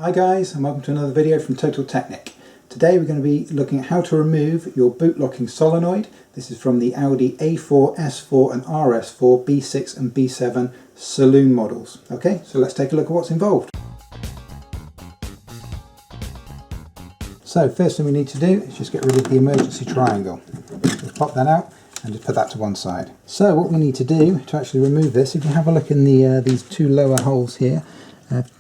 Hi guys, and welcome to another video from Technik. Today we're going to be looking at how to remove your boot locking solenoid. This is from the Audi A4, S4 and RS4 B6 and B7 Saloon models. Okay, so let's take a look at what's involved. So first thing we need to do is just get rid of the emergency triangle. Just pop that out and just put that to one side. So what we need to do to actually remove this, if you have a look in the these two lower holes here,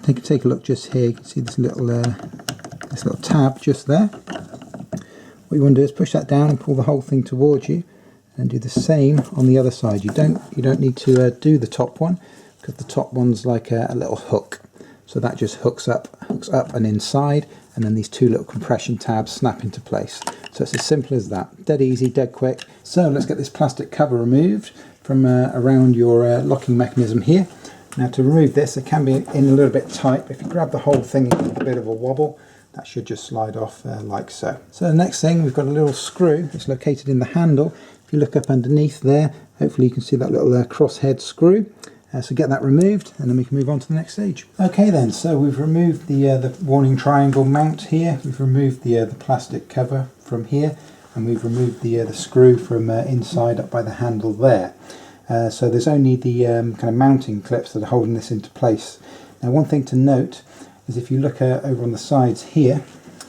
take a look just here. You can see this little tab just there. What you want to do is push that down and pull the whole thing towards you, and do the same on the other side. You don't need to do the top one, because the top one's like a little hook. So that just hooks up and inside, and then these two little compression tabs snap into place. So it's as simple as that. Dead easy, dead quick. So let's get this plastic cover removed from around your locking mechanism here. Now to remove this, it can be in a little bit tight, but if you grab the whole thing and give it a bit of a wobble, that should just slide off like so. So the next thing, we've got a little screw. It's located in the handle. If you look up underneath there, hopefully you can see that little crosshead screw. So get that removed, and then we can move on to the next stage. Okay then, so we've removed the warning triangle mount here. We've removed the plastic cover from here, and we've removed the screw from inside up by the handle there. So there's only the kind of mounting clips that are holding this into place. Now one thing to note is if you look over on the sides here,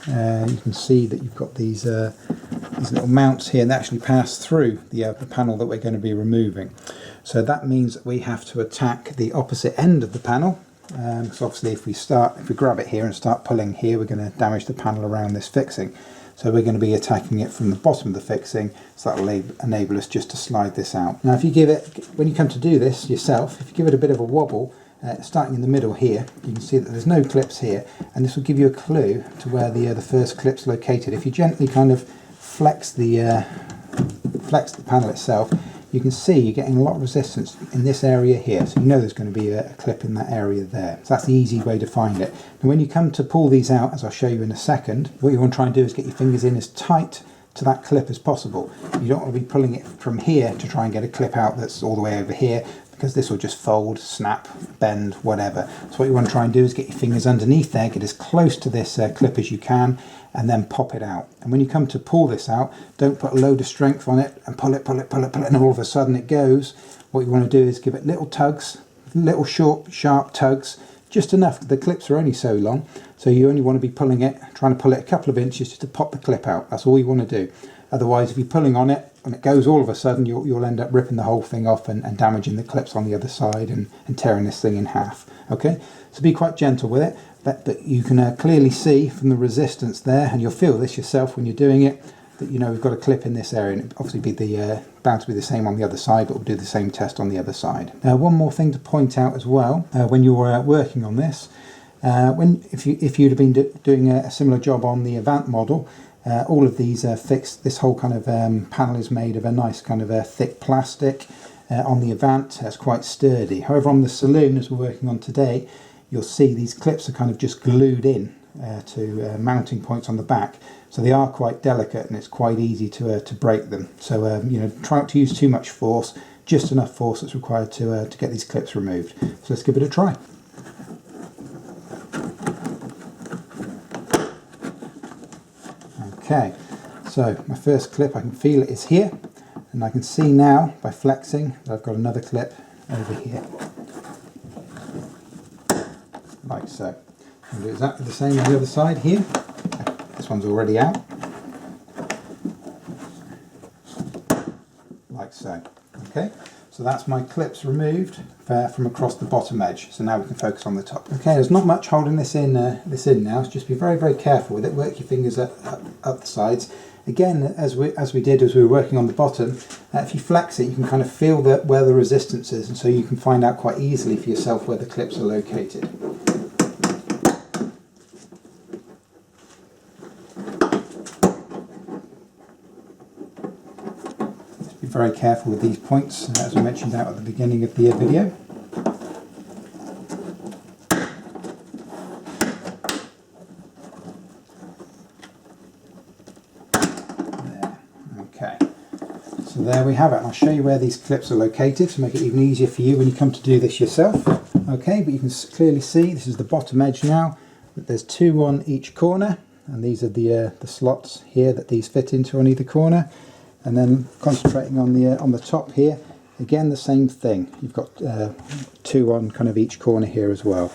you can see that you've got these little mounts here, and they actually pass through the panel that we're going to be removing. So that means that we have to attack the opposite end of the panel. So obviously if we grab it here and start pulling here, we're going to damage the panel around this fixing. So we're going to be attacking it from the bottom of the fixing, so that will enable us just to slide this out. Now if you give it, when you come to do this yourself, if you give it a bit of a wobble, starting in the middle here, you can see that there's no clips here, and this will give you a clue to where the first clip's located. If you gently kind of flex the panel itself, you can see you're getting a lot of resistance in this area here, so you know there's going to be a clip in that area there. So that's the easy way to find it. And when you come to pull these out, as I'll show you in a second, what you want to try and do is get your fingers in as tight to that clip as possible. You don't want to be pulling it from here to try and get a clip out that's all the way over here, because this will just fold, snap, bend, whatever. So what you want to try and do is get your fingers underneath there, get as close to this clip as you can, and then pop it out. And when you come to pull this out, don't put a load of strength on it and pull it, and all of a sudden it goes. What you want to do is give it little tugs, little short, sharp tugs, just enough. The clips are only so long, so you only want to be pulling it, trying to pull it a couple of inches just to pop the clip out. That's all you want to do. Otherwise, if you're pulling on it and it goes all of a sudden, you'll end up ripping the whole thing off and damaging the clips on the other side and tearing this thing in half. Okay, so be quite gentle with it, but you can clearly see from the resistance there, and you'll feel this yourself when you're doing it, that you know we've got a clip in this area, and it'll obviously be bound to be the same on the other side, but we'll do the same test on the other side. One more thing to point out as well, when you're working on this, if you'd have been doing a similar job on the Avant model, all of these are fixed. This whole kind of panel is made of a nice kind of thick plastic. On the Avant, it's quite sturdy. However, on the Saloon, as we're working on today, you'll see these clips are kind of just glued in to mounting points on the back. So they are quite delicate, and it's quite easy to break them. So you know, try not to use too much force, just enough force that's required to get these clips removed. So let's give it a try. Okay, so my first clip, I can feel it is here, and I can see now by flexing that I've got another clip over here, like so. I'll do exactly the same on the other side here. This one's already out, like so. Okay, so that's my clips removed from across the bottom edge. So now we can focus on the top. Okay, there's not much holding this in now. So just be very, very careful with it. Work your fingers up the sides. Again, as we did as we were working on the bottom, if you flex it, you can kind of feel where the resistance is, and so you can find out quite easily for yourself where the clips are located. Very careful with these points, as I mentioned out at the beginning of the video. There. Okay, so there we have it. I'll show you where these clips are located to make it even easier for you when you come to do this yourself. Okay, but you can clearly see this is the bottom edge now. There's two on each corner, and these are the slots here that these fit into on either corner. And then concentrating on the top here, again the same thing. You've got two on kind of each corner here as well,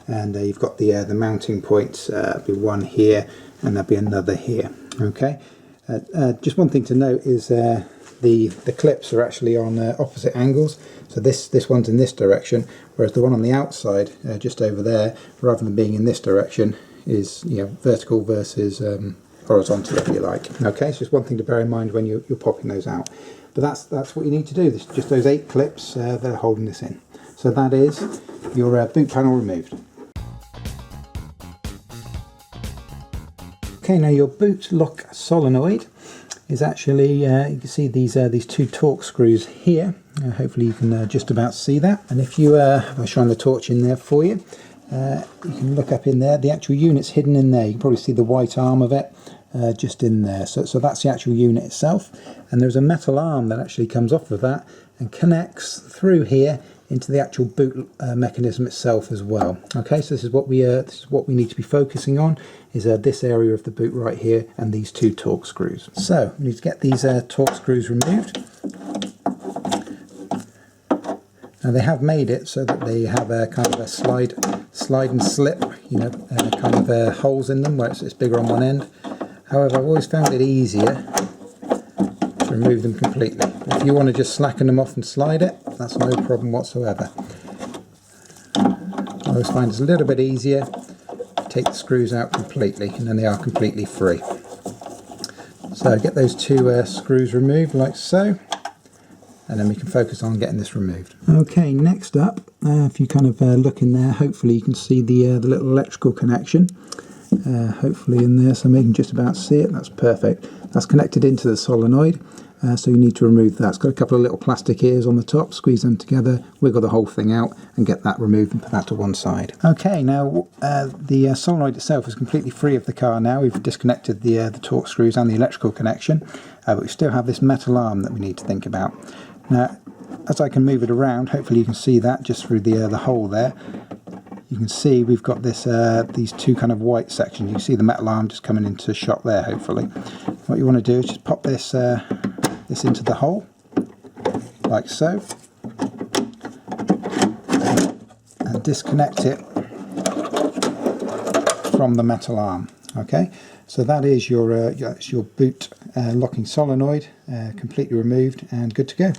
and you've got the mounting points. Be one here, and there'll be another here. Okay. Just one thing to note is the clips are actually on opposite angles. So this one's in this direction, whereas the one on the outside, just over there, rather than being in this direction, is vertical versus horizontal, if you like. Okay, so just one thing to bear in mind when you're popping those out. But that's what you need to do. This just those 8 clips that are holding this in. So that is your boot panel removed. Okay, now your boot lock solenoid is actually, you can see these 2 torque screws here. Hopefully you can just about see that. And if I shine the torch in there for you, you can look up in there. The actual unit's hidden in there. You can probably see the white arm of it just in there. So that's the actual unit itself. And there's a metal arm that actually comes off of that and connects through here into the actual boot mechanism itself as well. Okay, so this is what we need to be focusing on, is this area of the boot right here and these 2 torque screws. So we need to get these torque screws removed. Now they have made it so that they have a kind of a slide and slip, kind of holes in them where it's bigger on one end. However, I've always found it easier to remove them completely. If you want to just slacken them off and slide it, that's no problem whatsoever. I always find it's a little bit easier to take the screws out completely, and then they are completely free. So get those 2 screws removed like so, and then we can focus on getting this removed. Okay, next up, if you kind of look in there, hopefully you can see the little electrical connection. Hopefully in there, so you can just about see it. That's perfect. That's connected into the solenoid, so you need to remove that. It's got a couple of little plastic ears on the top. Squeeze them together, wiggle the whole thing out, and get that removed and put that to one side. Okay, now the solenoid itself is completely free of the car now. We've disconnected the torque screws and the electrical connection, but we still have this metal arm that we need to think about. Now, as I can move it around, hopefully you can see that just through the hole there. You can see we've got this these 2 kind of white sections. You can see the metal arm just coming into shot there, hopefully. What you want to do is just pop this this into the hole, like so, and disconnect it from the metal arm. Okay, so that is your boot locking solenoid completely removed and good to go.